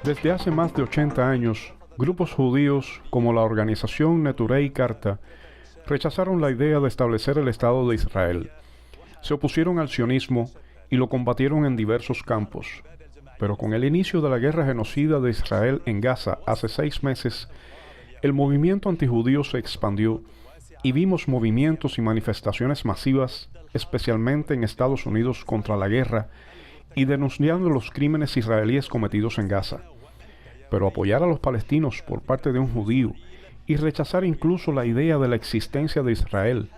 Desde hace más de 80 años, grupos judíos como la organización Neturei Karta rechazaron la idea de establecer el Estado de Israel. Se opusieron al sionismo y lo combatieron en diversos campos. Pero con el inicio de la guerra genocida de Israel en Gaza hace 6 meses, el movimiento antijudío se expandió y vimos movimientos y manifestaciones masivas, especialmente en Estados Unidos, contra la guerra y denunciando los crímenes israelíes cometidos en Gaza. Pero apoyar a los palestinos por parte de un judío y rechazar incluso la idea de la existencia de Israel,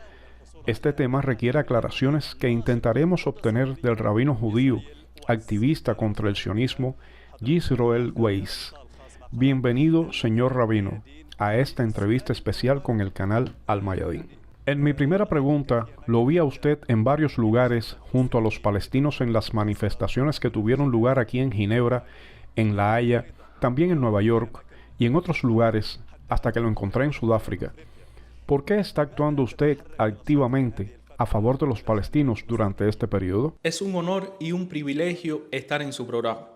este tema requiere aclaraciones que intentaremos obtener del rabino judío, activista contra el sionismo, Yisroel Weiss. Bienvenido, señor rabino, a esta entrevista especial con el canal Al Mayadin. En mi primera pregunta, lo vi a usted en varios lugares junto a los palestinos en las manifestaciones que tuvieron lugar aquí en Ginebra, en La Haya, también en Nueva York y en otros lugares, hasta que lo encontré en Sudáfrica. ¿Por qué está actuando usted activamente a favor de los palestinos durante este periodo? Es un honor y un privilegio estar en su programa.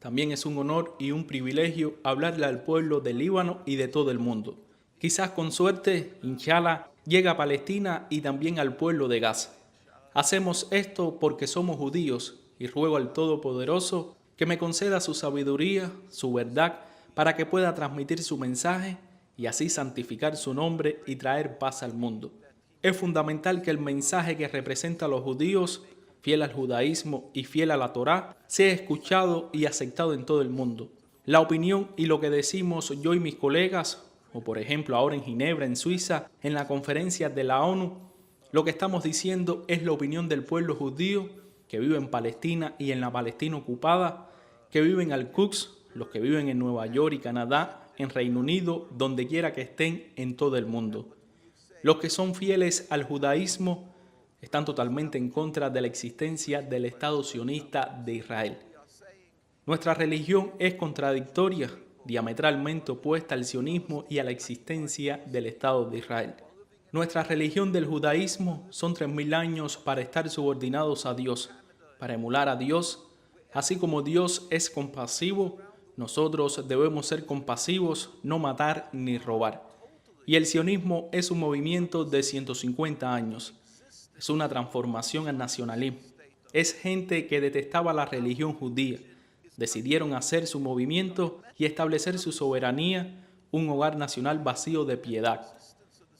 También es un honor y un privilegio hablarle al pueblo del Líbano y de todo el mundo. Quizás con suerte, inshallah, llega a Palestina y también al pueblo de Gaza. Hacemos esto porque somos judíos y ruego al Todopoderoso que me conceda su sabiduría, su verdad, para que pueda transmitir su mensaje y así santificar su nombre y traer paz al mundo. Es fundamental que el mensaje que representa a los judíos, fiel al judaísmo y fiel a la Torá, sea escuchado y aceptado en todo el mundo. La opinión y lo que decimos yo y mis colegas, o por ejemplo ahora en Ginebra, en Suiza, en la conferencia de la ONU, lo que estamos diciendo es la opinión del pueblo judío que vive en Palestina y en la Palestina ocupada, que viven en Al-Quds, los que viven en Nueva York y Canadá, en Reino Unido, donde quiera que estén en todo el mundo. Los que son fieles al judaísmo están totalmente en contra de la existencia del Estado sionista de Israel. Nuestra religión es contradictoria, diametralmente opuesta al sionismo y a la existencia del Estado de Israel. Nuestra religión del judaísmo son 3000 años para estar subordinados a Dios, para emular a Dios. Así como Dios es compasivo, nosotros debemos ser compasivos, no matar ni robar. Y el sionismo es un movimiento de 150 años. Es una transformación al nacionalismo. Es gente que detestaba la religión judía. Decidieron hacer su movimiento y establecer su soberanía, un hogar nacional vacío de piedad.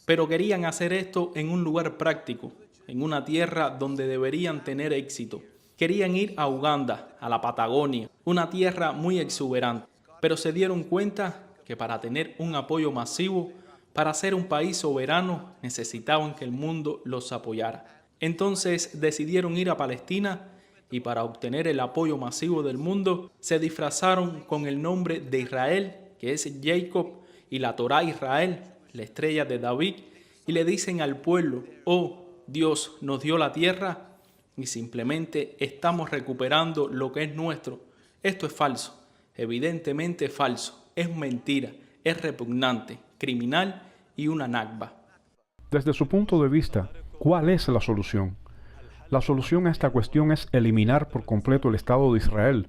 Pero querían hacer esto en un lugar práctico, en una tierra donde deberían tener éxito. Querían ir a Uganda, a la Patagonia, una tierra muy exuberante. Pero se dieron cuenta que para tener un apoyo masivo, para ser un país soberano, necesitaban que el mundo los apoyara. Entonces decidieron ir a Palestina y para obtener el apoyo masivo del mundo, se disfrazaron con el nombre de Israel, que es Jacob, y la Torá Israel, la estrella de David, y le dicen al pueblo: oh, Dios nos dio la tierra y simplemente estamos recuperando lo que es nuestro. Esto es falso, evidentemente falso, es mentira, es repugnante, criminal y una nakba. Desde su punto de vista, ¿cuál es la solución? La solución a esta cuestión es eliminar por completo el Estado de Israel,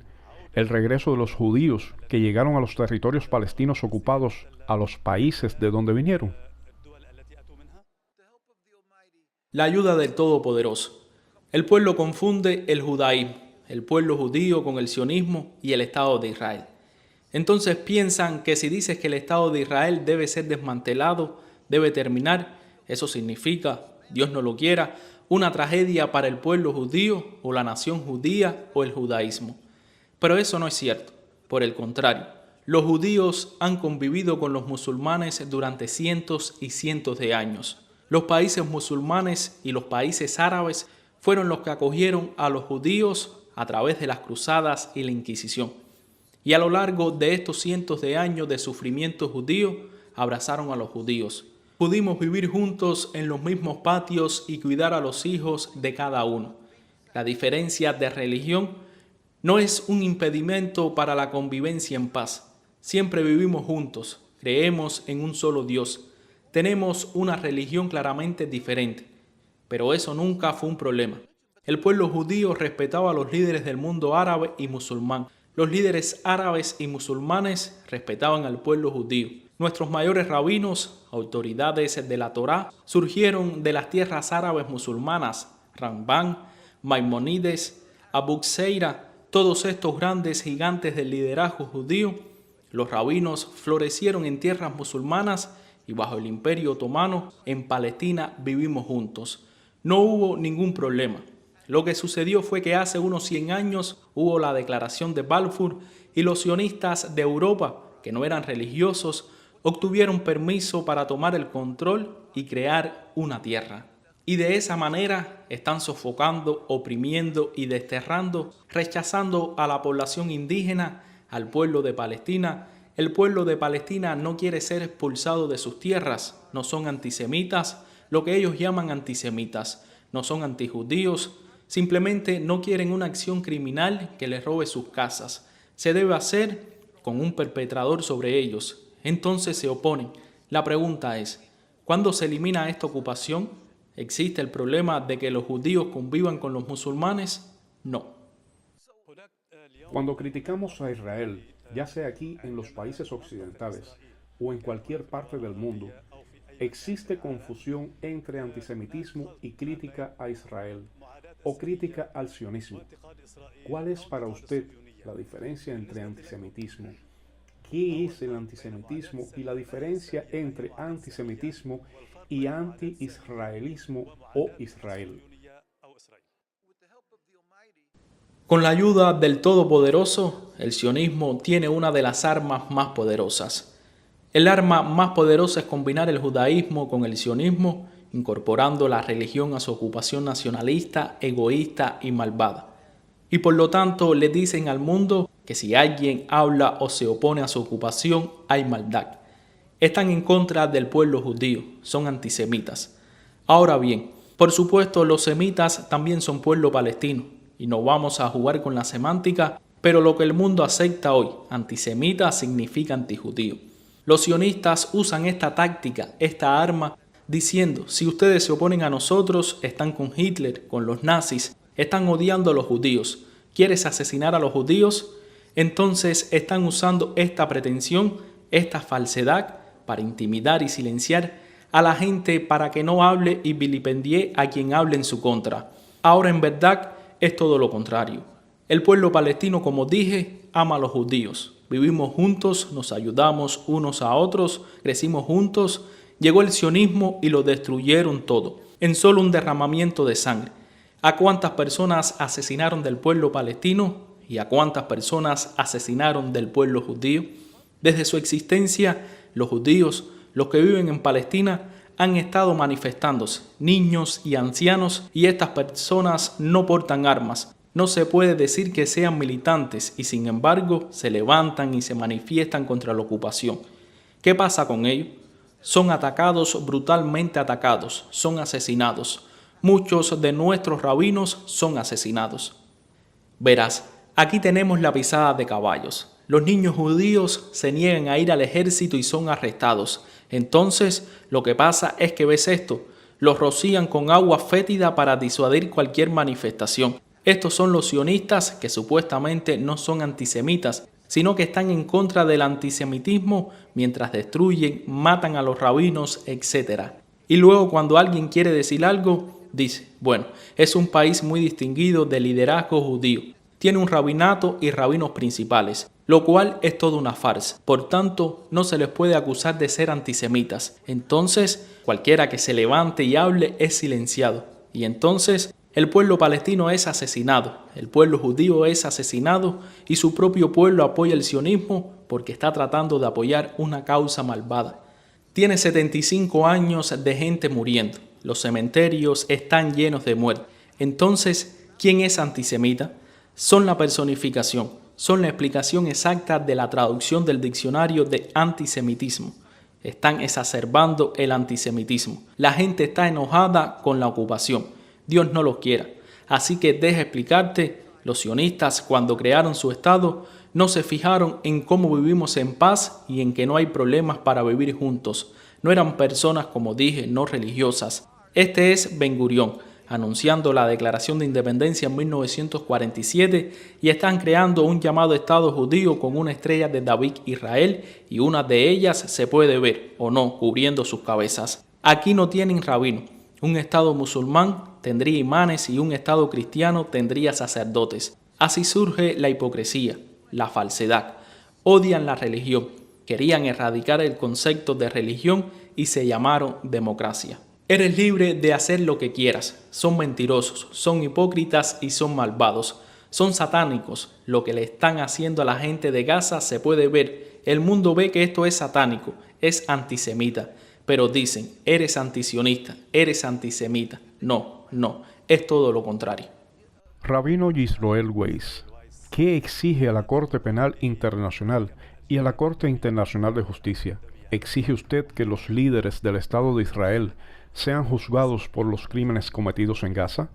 el regreso de los judíos que llegaron a los territorios palestinos ocupados a los países de donde vinieron. La ayuda del Todopoderoso. El pueblo confunde el judaísmo, el pueblo judío con el sionismo y el Estado de Israel. Entonces piensan que si dices que el Estado de Israel debe ser desmantelado, debe terminar, eso significa, Dios no lo quiera, una tragedia para el pueblo judío o la nación judía o el judaísmo. Pero eso no es cierto. Por el contrario, los judíos han convivido con los musulmanes durante cientos y cientos de años. Los países musulmanes y los países árabes fueron los que acogieron a los judíos a través de las cruzadas y la Inquisición. Y a lo largo de estos cientos de años de sufrimiento judío, abrazaron a los judíos. Pudimos vivir juntos en los mismos patios y cuidar a los hijos de cada uno. La diferencia de religión no es un impedimento para la convivencia en paz. Siempre vivimos juntos, creemos en un solo Dios. Tenemos una religión claramente diferente, pero eso nunca fue un problema. El pueblo judío respetaba a los líderes del mundo árabe y musulmán. Los líderes árabes y musulmanes respetaban al pueblo judío. Nuestros mayores rabinos, autoridades de la Torá, surgieron de las tierras árabes musulmanas. Rambán, Maimónides, Abu Xeira, todos estos grandes gigantes del liderazgo judío. Los rabinos florecieron en tierras musulmanas y bajo el Imperio Otomano en Palestina vivimos juntos. No hubo ningún problema. Lo que sucedió fue que hace unos 100 años hubo la Declaración de Balfour y los sionistas de Europa, que no eran religiosos, obtuvieron permiso para tomar el control y crear una tierra. Y de esa manera están sofocando, oprimiendo y desterrando, rechazando a la población indígena, al pueblo de Palestina. El pueblo de Palestina no quiere ser expulsado de sus tierras, no son antisemitas, lo que ellos llaman antisemitas, no son antijudíos, simplemente no quieren una acción criminal que les robe sus casas. Se debe hacer con un perpetrador sobre ellos, entonces se oponen. La pregunta es, ¿cuándo se elimina esta ocupación? ¿Existe el problema de que los judíos convivan con los musulmanes? No. Cuando criticamos a Israel, ya sea aquí en los países occidentales o en cualquier parte del mundo, existe confusión entre antisemitismo y crítica a Israel o crítica al sionismo. ¿Cuál es para usted la diferencia entre antisemitismo? ¿Qué es el antisemitismo y la diferencia entre antisemitismo y anti-israelismo o Israel? Con la ayuda del Todopoderoso, el sionismo tiene una de las armas más poderosas. El arma más poderosa es combinar el judaísmo con el sionismo, incorporando la religión a su ocupación nacionalista, egoísta y malvada. Y por lo tanto le dicen al mundo que si alguien habla o se opone a su ocupación, hay maldad. Están en contra del pueblo judío, son antisemitas. Ahora bien, por supuesto los semitas también son pueblo palestino, y no vamos a jugar con la semántica, pero lo que el mundo acepta hoy, antisemita significa antijudío. Los sionistas usan esta táctica, esta arma, diciendo, si ustedes se oponen a nosotros, están con Hitler, con los nazis, están odiando a los judíos. ¿Quieres asesinar a los judíos? Entonces están usando esta pretensión, esta falsedad, para intimidar y silenciar a la gente para que no hable y vilipendie a quien hable en su contra. Ahora en verdad es todo lo contrario. El pueblo palestino, como dije, ama a los judíos. Vivimos juntos, nos ayudamos unos a otros, crecimos juntos. Llegó el sionismo y lo destruyeron todo, en solo un derramamiento de sangre. ¿A cuántas personas asesinaron del pueblo palestino y a cuántas personas asesinaron del pueblo judío? Desde su existencia, los judíos, los que viven en Palestina, han estado manifestándose, niños y ancianos, y estas personas no portan armas. No se puede decir que sean militantes y sin embargo se levantan y se manifiestan contra la ocupación. ¿Qué pasa con ellos? Son atacados, brutalmente atacados, son asesinados. Muchos de nuestros rabinos son asesinados. Verás, aquí tenemos la pisada de caballos. Los niños judíos se niegan a ir al ejército y son arrestados. Entonces, lo que pasa es que ves esto, los rocían con agua fétida para disuadir cualquier manifestación. Estos son los sionistas que supuestamente no son antisemitas, sino que están en contra del antisemitismo mientras destruyen, matan a los rabinos, etc. Y luego cuando alguien quiere decir algo, dice, bueno, es un país muy distinguido de liderazgo judío. Tiene un rabinato y rabinos principales, lo cual es toda una farsa. Por tanto, no se les puede acusar de ser antisemitas. Entonces, cualquiera que se levante y hable es silenciado. Y entonces, el pueblo palestino es asesinado, el pueblo judío es asesinado y su propio pueblo apoya el sionismo porque está tratando de apoyar una causa malvada. Tiene 75 años de gente muriendo. Los cementerios están llenos de muertos. Entonces, ¿quién es antisemita? Son la personificación, son la explicación exacta de la traducción del diccionario de antisemitismo. Están exacerbando el antisemitismo. La gente está enojada con la ocupación. Dios no los quiera. Así que deja explicarte, los sionistas cuando crearon su Estado no se fijaron en cómo vivimos en paz y en que no hay problemas para vivir juntos. No eran personas, como dije, no religiosas. Este es Ben Gurión. anunciando la declaración de independencia en 1947 y están creando un llamado Estado judío con una estrella de David Israel y una de ellas se puede ver, o no, cubriendo sus cabezas. Aquí no tienen rabino. Un Estado musulmán tendría imanes y un Estado cristiano tendría sacerdotes. Así surge la hipocresía, la falsedad. Odian la religión, querían erradicar el concepto de religión y se llamaron democracia. Eres libre de hacer lo que quieras. Son mentirosos, son hipócritas y son malvados. Son satánicos. Lo que le están haciendo a la gente de Gaza se puede ver. El mundo ve que esto es satánico, es antisemita. Pero dicen, eres antisionista, eres antisemita. No, es todo lo contrario. Rabino Yisroel Weiss, ¿qué exige a la Corte Penal Internacional y a la Corte Internacional de Justicia? ¿Exige usted que los líderes del Estado de Israel sean juzgados por los crímenes cometidos en Gaza?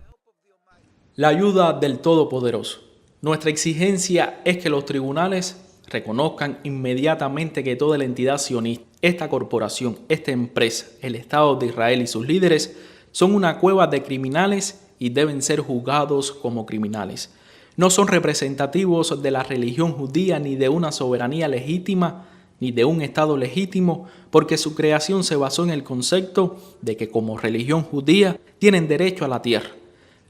La ayuda del Todopoderoso. Nuestra exigencia es que los tribunales reconozcan inmediatamente que toda la entidad sionista, esta corporación, esta empresa, el Estado de Israel y sus líderes son una cueva de criminales y deben ser juzgados como criminales. No son representativos de la religión judía ni de una soberanía legítima ni de un Estado legítimo, porque su creación se basó en el concepto de que como religión judía tienen derecho a la tierra.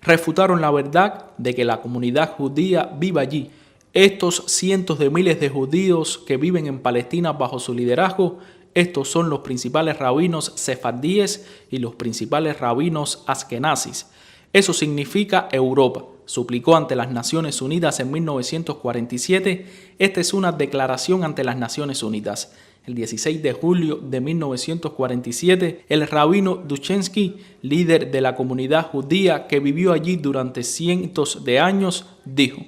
Refutaron la verdad de que la comunidad judía vive allí. Estos cientos de miles de judíos que viven en Palestina bajo su liderazgo, estos son los principales rabinos sefardíes y los principales rabinos askenazis. Eso significa Europa, suplicó ante las Naciones Unidas en 1947. Esta es una declaración ante las Naciones Unidas. El 16 de julio de 1947, el rabino Duchensky, líder de la comunidad judía que vivió allí durante cientos de años, dijo: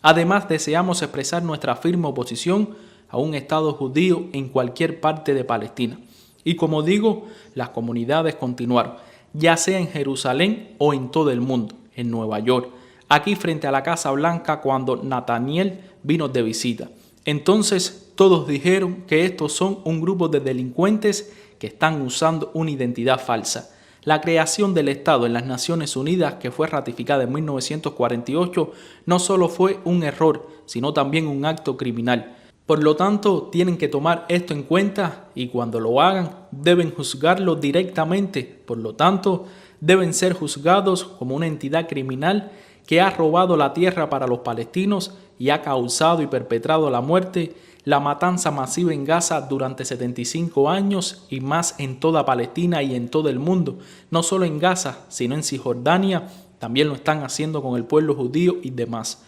además, deseamos expresar nuestra firme oposición a un Estado judío en cualquier parte de Palestina. Y como digo, las comunidades continuaron, ya sea en Jerusalén o en todo el mundo, en Nueva York, aquí frente a la Casa Blanca cuando Nathaniel vino de visita. Entonces todos dijeron que estos son un grupo de delincuentes que están usando una identidad falsa. La creación del Estado en las Naciones Unidas, que fue ratificada en 1948, no solo fue un error, sino también un acto criminal. Por lo tanto, tienen que tomar esto en cuenta y cuando lo hagan, deben juzgarlo directamente. Por lo tanto, deben ser juzgados como una entidad criminal que ha robado la tierra para los palestinos y ha causado y perpetrado la muerte, la matanza masiva en Gaza durante 75 años y más en toda Palestina y en todo el mundo. No solo en Gaza, sino en Cisjordania, también lo están haciendo con el pueblo judío y demás.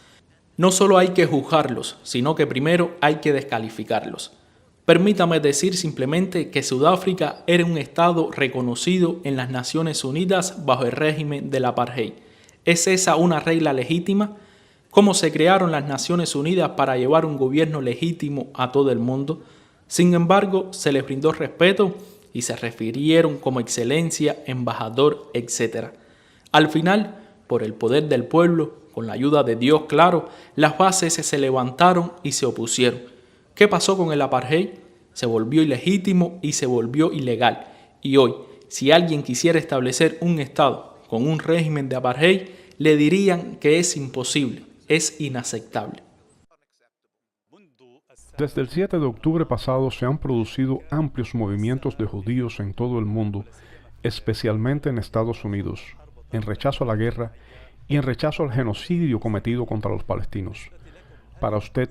No solo hay que juzgarlos, sino que primero hay que descalificarlos. Permítame decir simplemente que Sudáfrica era un estado reconocido en las Naciones Unidas bajo el régimen del apartheid. ¿Es esa una regla legítima? ¿Cómo se crearon las Naciones Unidas para llevar un gobierno legítimo a todo el mundo? Sin embargo, se les brindó respeto y se refirieron como excelencia, embajador, etc. Al final, por el poder del pueblo, con la ayuda de Dios, claro, las bases se levantaron y se opusieron. ¿Qué pasó con el apartheid? Se volvió ilegítimo y se volvió ilegal. Y hoy, si alguien quisiera establecer un Estado con un régimen de apartheid, le dirían que es imposible, es inaceptable. Desde el 7 de octubre pasado se han producido amplios movimientos de judíos en todo el mundo, especialmente en Estados Unidos, en rechazo a la guerra y en rechazo al genocidio cometido contra los palestinos. Para usted,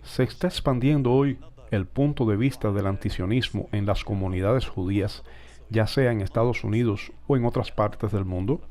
¿se está expandiendo hoy el punto de vista del antisionismo en las comunidades judías, ya sea en Estados Unidos o en otras partes del mundo?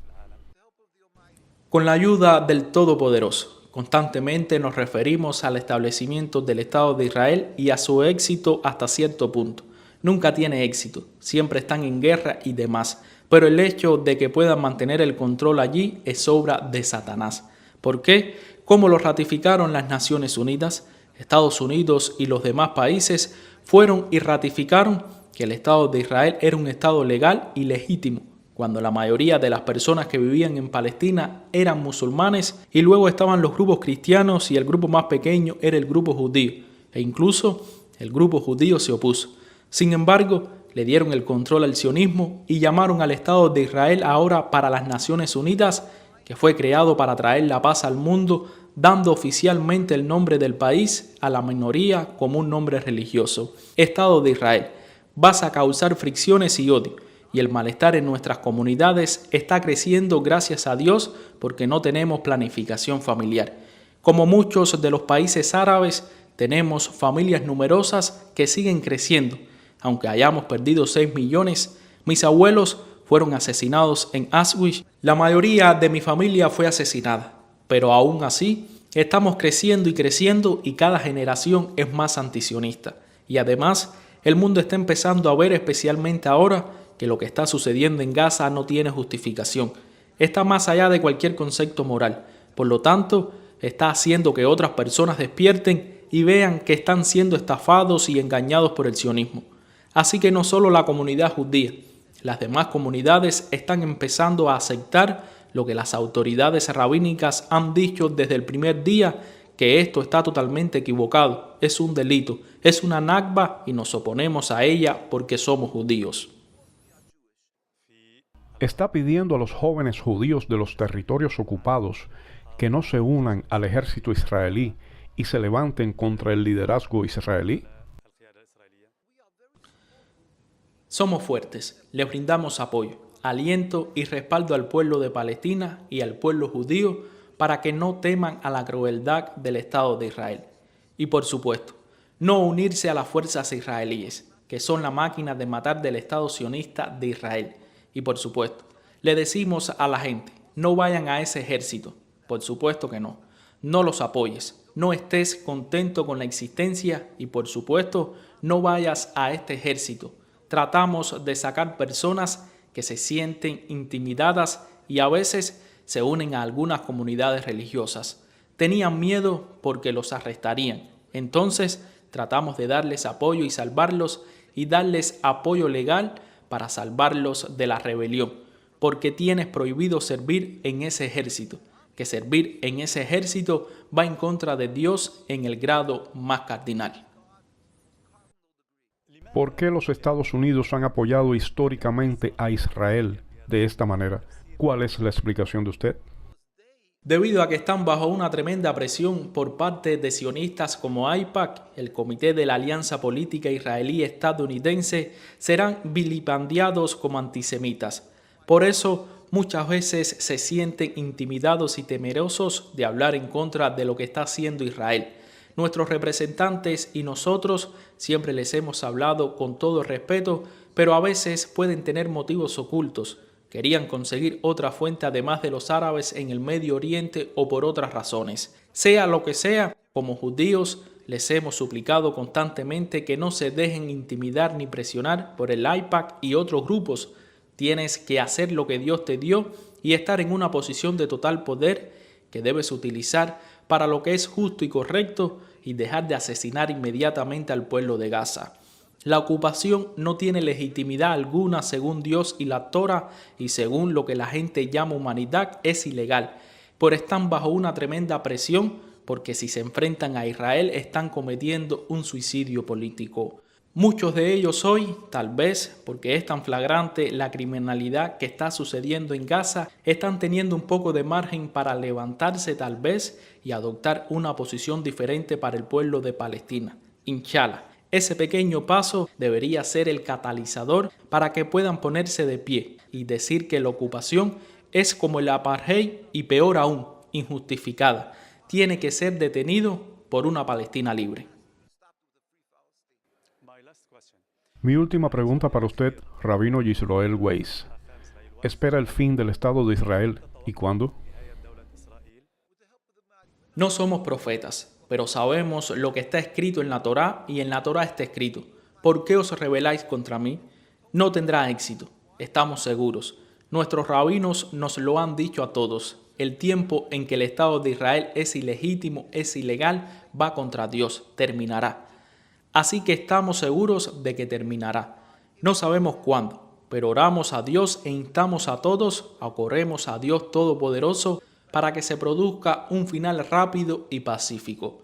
Con la ayuda del Todopoderoso, constantemente nos referimos al establecimiento del Estado de Israel y a su éxito hasta cierto punto. Nunca tiene éxito, siempre están en guerra y demás, pero el hecho de que puedan mantener el control allí es obra de Satanás. ¿Por qué? ¿Cómo lo ratificaron las Naciones Unidas? Estados Unidos y los demás países fueron y ratificaron que el Estado de Israel era un Estado legal y legítimo, cuando la mayoría de las personas que vivían en Palestina eran musulmanes y luego estaban los grupos cristianos y el grupo más pequeño era el grupo judío, e incluso el grupo judío se opuso. Sin embargo, le dieron el control al sionismo y llamaron al Estado de Israel ahora para las Naciones Unidas, que fue creado para traer la paz al mundo, dando oficialmente el nombre del país a la minoría como un nombre religioso. Estado de Israel. Vas a causar fricciones y odio, y el malestar en nuestras comunidades está creciendo gracias a Dios porque no tenemos planificación familiar. Como muchos de los países árabes, tenemos familias numerosas que siguen creciendo. Aunque hayamos perdido 6 millones, mis abuelos fueron asesinados en Auschwitz. La mayoría de mi familia fue asesinada, pero aún así estamos creciendo y cada generación es más antisionista. Y además, el mundo está empezando a ver, especialmente ahora, que lo que está sucediendo en Gaza no tiene justificación. Está más allá de cualquier concepto moral. Por lo tanto, está haciendo que otras personas despierten y vean que están siendo estafados y engañados por el sionismo. Así que no solo la comunidad judía, las demás comunidades están empezando a aceptar lo que las autoridades rabínicas han dicho desde el primer día, que esto está totalmente equivocado, es un delito, es una nakba y nos oponemos a ella porque somos judíos. Está pidiendo a los jóvenes judíos de los territorios ocupados que no se unan al ejército israelí y se levanten contra el liderazgo israelí. Somos fuertes, les brindamos apoyo, aliento y respaldo al pueblo de Palestina y al pueblo judío para que no teman a la crueldad del Estado de Israel. Y por supuesto, no unirse a las fuerzas israelíes, que son la máquina de matar del Estado sionista de Israel. Y por supuesto, le decimos a la gente, no vayan a ese ejército. Por supuesto que no. No los apoyes, no estés contento con la existencia y por supuesto, no vayas a este ejército. Tratamos de sacar personas que se sienten intimidadas y a veces se unen a algunas comunidades religiosas. Tenían miedo porque los arrestarían. Entonces tratamos de darles apoyo y salvarlos y darles apoyo legal para salvarlos de la rebelión, porque tienes prohibido servir en ese ejército, que servir en ese ejército va en contra de Dios en el grado más cardinal. ¿Por qué los Estados Unidos han apoyado históricamente a Israel de esta manera? ¿Cuál es la explicación de usted? Debido a que están bajo una tremenda presión por parte de sionistas como AIPAC, el Comité de la Alianza Política Israelí-Estadounidense, serán vilipendiados como antisemitas. Por eso, muchas veces se sienten intimidados y temerosos de hablar en contra de lo que está haciendo Israel. Nuestros representantes y nosotros siempre les hemos hablado con todo respeto, pero a veces pueden tener motivos ocultos. Querían conseguir otra fuente además de los árabes en el Medio Oriente o por otras razones. Sea lo que sea, como judíos les hemos suplicado constantemente que no se dejen intimidar ni presionar por el AIPAC y otros grupos. Tienes que hacer lo que Dios te dio y estar en una posición de total poder que debes utilizar para lo que es justo y correcto y dejar de asesinar inmediatamente al pueblo de Gaza. La ocupación no tiene legitimidad alguna según Dios y la Torá y según lo que la gente llama humanidad es ilegal, pero están bajo una tremenda presión porque si se enfrentan a Israel están cometiendo un suicidio político. Muchos de ellos hoy, tal vez porque es tan flagrante la criminalidad que está sucediendo en Gaza, están teniendo un poco de margen para levantarse tal vez y adoptar una posición diferente para el pueblo de Palestina. Inshallah. Ese pequeño paso debería ser el catalizador para que puedan ponerse de pie y decir que la ocupación es como el apartheid y peor aún, injustificada. Tiene que ser detenido por una Palestina libre. Mi última pregunta para usted, Rabino Yisroel Weiss. ¿Espera el fin del Estado de Israel y cuándo? No somos profetas, pero sabemos lo que está escrito en la Torá y en la Torá está escrito: ¿por qué os rebeláis contra mí? No tendrá éxito, estamos seguros. Nuestros rabinos nos lo han dicho a todos. El tiempo en que el Estado de Israel es ilegítimo, es ilegal, va contra Dios, terminará. Así que estamos seguros de que terminará. No sabemos cuándo, pero oramos a Dios e instamos a todos, acorremos a Dios Todopoderoso para que se produzca un final rápido y pacífico.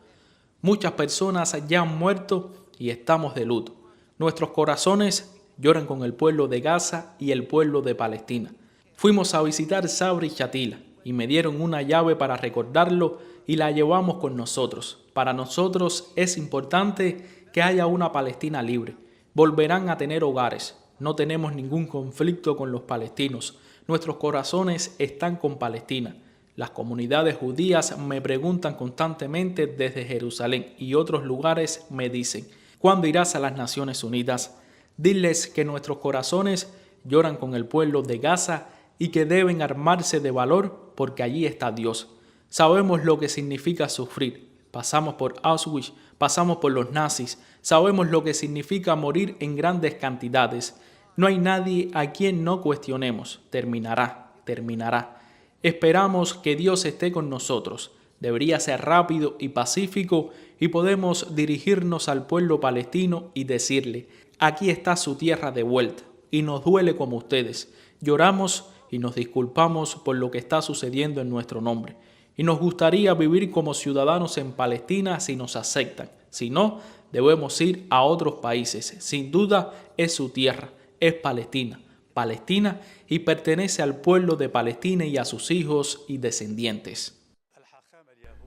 Muchas personas ya han muerto y estamos de luto. Nuestros corazones lloran con el pueblo de Gaza y el pueblo de Palestina. Fuimos a visitar Sabra y Shatila y me dieron una llave para recordarlo y la llevamos con nosotros. Para nosotros es importante que haya una Palestina libre. Volverán a tener hogares. No tenemos ningún conflicto con los palestinos. Nuestros corazones están con Palestina. Las comunidades judías me preguntan constantemente desde Jerusalén y otros lugares me dicen, ¿cuándo irás a las Naciones Unidas? Diles que nuestros corazones lloran con el pueblo de Gaza y que deben armarse de valor porque allí está Dios. Sabemos lo que significa sufrir. Pasamos por Auschwitz, pasamos por los nazis. Sabemos lo que significa morir en grandes cantidades. No hay nadie a quien no cuestionemos. Terminará, terminará. Esperamos que Dios esté con nosotros. Debería ser rápido y pacífico y podemos dirigirnos al pueblo palestino y decirle, aquí está su tierra de vuelta y nos duele como ustedes. Lloramos y nos disculpamos por lo que está sucediendo en nuestro nombre. Y nos gustaría vivir como ciudadanos en Palestina si nos aceptan. Si no, debemos ir a otros países. Sin duda es su tierra, es Palestina. Palestina y pertenece al pueblo de Palestina y a sus hijos y descendientes.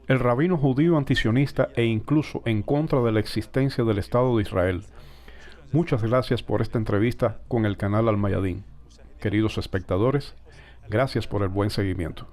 El rabino judío antisionista e incluso en contra de la existencia del Estado de Israel. Muchas gracias por esta entrevista con el canal Al Mayadin. Queridos espectadores, gracias por el buen seguimiento.